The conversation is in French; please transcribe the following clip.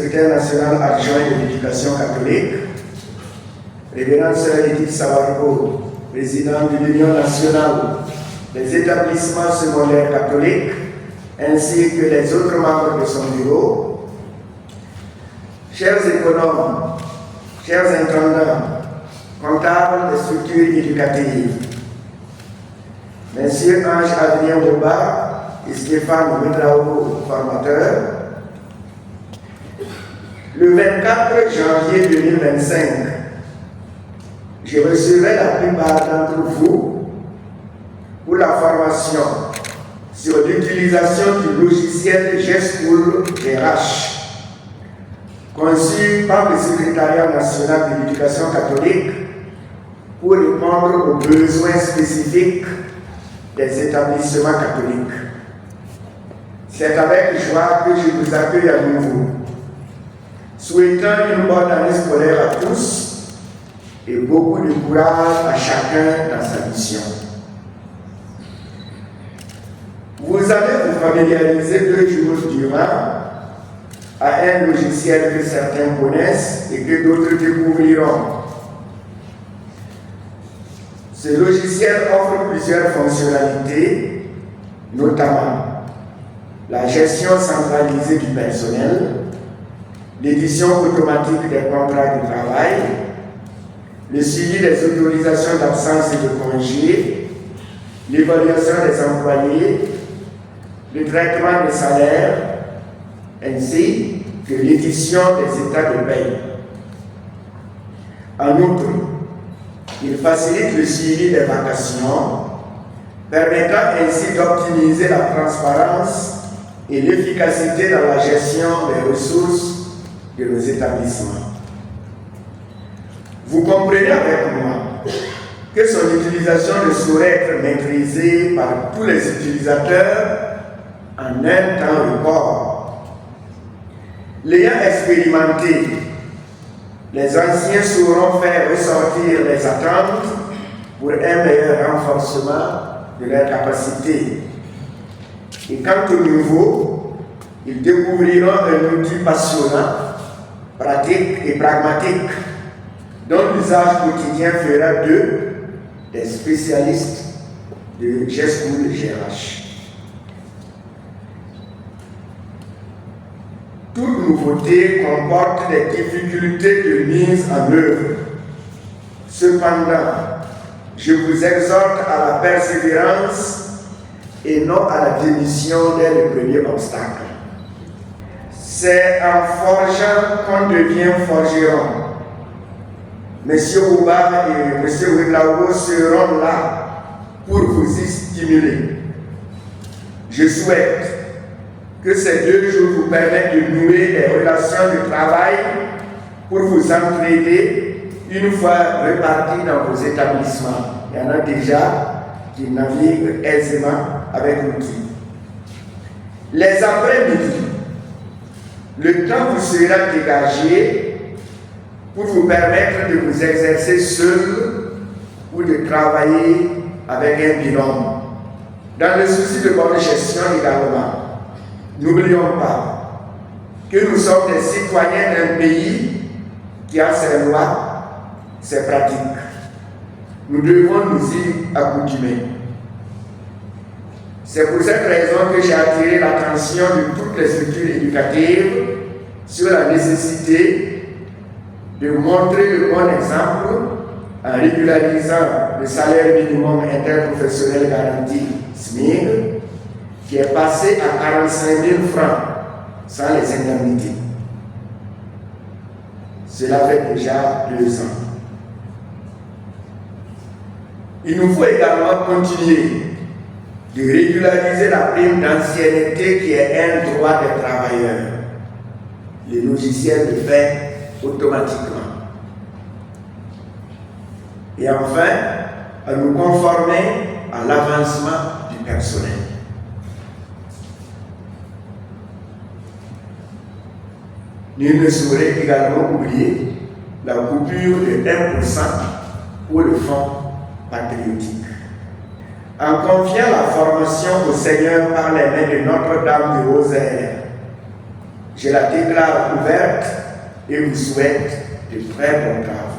secrétaire national adjoint de l'éducation catholique, Révérende Sœur Edith Sawargo, présidente de l'Union nationale des établissements secondaires catholiques, ainsi que les autres membres de son bureau, chers économes, chers intendants, comptables des structures éducatives, Messieurs Ange Adrien Boba et Stéphane Medrao, formateurs, le 24 janvier 2025, je recevrai la plupart d'entre vous pour la formation sur l'utilisation du logiciel GESchool RH, conçu par le Secrétariat national de l'éducation catholique pour répondre aux besoins spécifiques des établissements catholiques. C'est avec joie que je vous accueille à nouveau, souhaitant une bonne année scolaire à tous et beaucoup de courage à chacun dans sa mission. Vous allez vous familiariser 2 jours durant à un logiciel que certains connaissent et que d'autres découvriront. Ce logiciel offre plusieurs fonctionnalités, notamment la gestion centralisée du personnel, l'édition automatique des contrats de travail, le suivi des autorisations d'absence et de congés, l'évaluation des employés, le traitement des salaires, ainsi que l'édition des états de paie. En outre, il facilite le suivi des vacations, permettant ainsi d'optimiser la transparence et l'efficacité dans la gestion des ressources de nos établissements. Vous comprenez avec moi que son utilisation ne saurait être maîtrisée par tous les utilisateurs en un temps record. L'ayant expérimenté, les anciens sauront faire ressortir les attentes pour un meilleur renforcement de leurs capacités. Et quant aux nouveaux, ils découvriront un outil passionnant, pratique et pragmatique, dont l'usage quotidien fera d'eux des spécialistes de GESchool GRH. Toute nouveauté comporte des difficultés de mise en œuvre. Cependant, je vous exhorte à la persévérance et non à la démission dès le premier obstacle. C'est en forgeant qu'on devient forgeron. Monsieur Ouba et Monsieur Weblago seront là pour vous y stimuler. Je souhaite que ces 2 jours vous permettent de nouer des relations de travail pour vous entraider une fois repartis dans vos établissements. Il y en a déjà qui naviguent aisément avec l'outil. Les après-midi, le temps vous sera dégagé pour vous permettre de vous exercer seul ou de travailler avec un binôme. Dans le souci de bonne gestion également, n'oublions pas que nous sommes des citoyens d'un pays qui a ses lois, ses pratiques. Nous devons nous y accoutumer. C'est pour cette raison que j'ai attiré l'attention de toutes les structures éducatives sur la nécessité de montrer le bon exemple en régularisant le salaire minimum interprofessionnel garanti SMIG, qui est passé à 45 000 francs sans les indemnités. Cela fait déjà 2 ans. Il nous faut également continuer de régulariser la prime d'ancienneté qui est un droit des travailleurs. Le logiciel le fait automatiquement. Et enfin, à nous conformer à l'avancement du personnel. Nul ne saurait également oublier la coupure de 1% pour le fonds patriotique. En confiant la formation au Seigneur par les mains de Notre-Dame de Rosaire, Je la déclare ouverte et vous souhaite de très bons travaux.